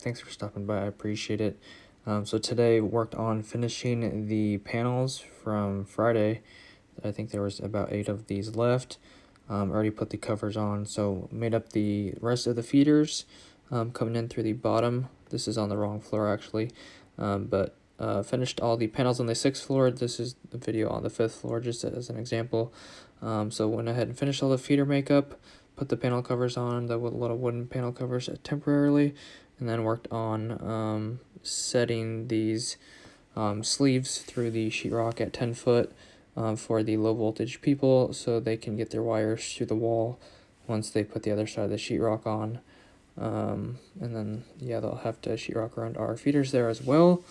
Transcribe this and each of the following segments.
Thanks for stopping by. I appreciate it. So today worked on finishing the panels from Friday. I think there was about 8 of these left. Already put the covers on, so made up the rest of the feeders coming in through the bottom. This is on the wrong floor actually, but finished all the panels on the 6th floor. This is the video on the 5th floor just as an example. So went ahead and finished all the feeder makeup, put the panel covers on, the little wooden panel covers temporarily, and then worked on setting these sleeves through the sheetrock at 10 foot for the low voltage people so they can get their wires through the wall once they put the other side of the sheetrock on. And then, yeah, they'll have to sheetrock around our feeders there as well.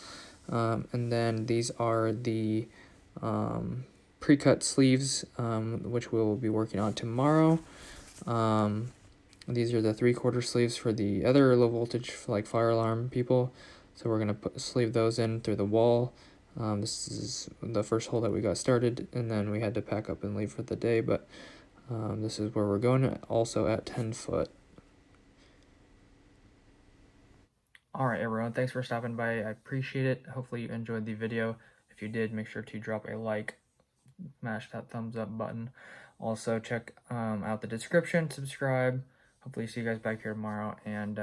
And then these are the pre-cut sleeves, which we'll be working on tomorrow. These are the 3/4 sleeves for the other low voltage, like fire alarm people. So we're going to sleeve those in through the wall. This is the first hole that we got started, and then we had to pack up and leave for the day, but this is where we're going, also at 10 foot. Alright everyone, thanks for stopping by. I appreciate it. Hopefully you enjoyed the video. If you did, make sure to drop a like, smash that thumbs up button. Also check out the description, subscribe. Hopefully see you guys back here tomorrow, and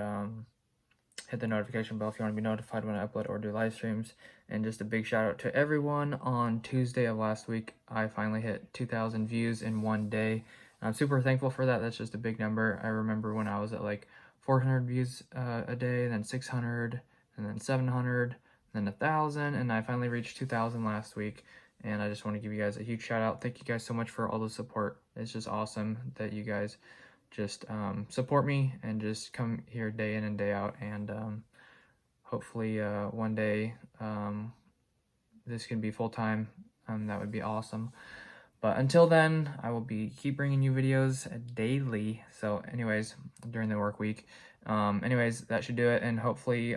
hit the notification bell if you want to be notified when I upload or do live streams. And just a big shout out to everyone. On Tuesday of last week, I finally hit 2,000 views in one day. I'm super thankful for that. That's just a big number. I remember when I was at like 400 views a day, then 600, and then 700, then 1,000, and I finally reached 2,000 last week. And I just want to give you guys a huge shout out. Thank you guys so much for all the support. It's just awesome that you guys just support me and just come here day in and day out, and hopefully one day this can be full-time. That would be awesome. But until then, I will keep bringing you videos daily. So anyways, during the work week. Anyways, that should do it, and hopefully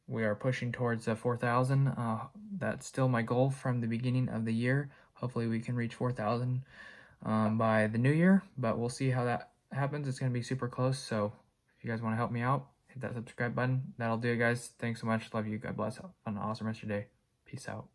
we are pushing towards 4,000. That's still my goal from the beginning of the year. Hopefully we can reach 4,000 by the new year, but we'll see how that happens. It's going to be super close, so if you guys want to help me out, hit that subscribe button. That'll do it, guys. Thanks so much. Love you. God bless. Have an awesome rest of your day. Peace out.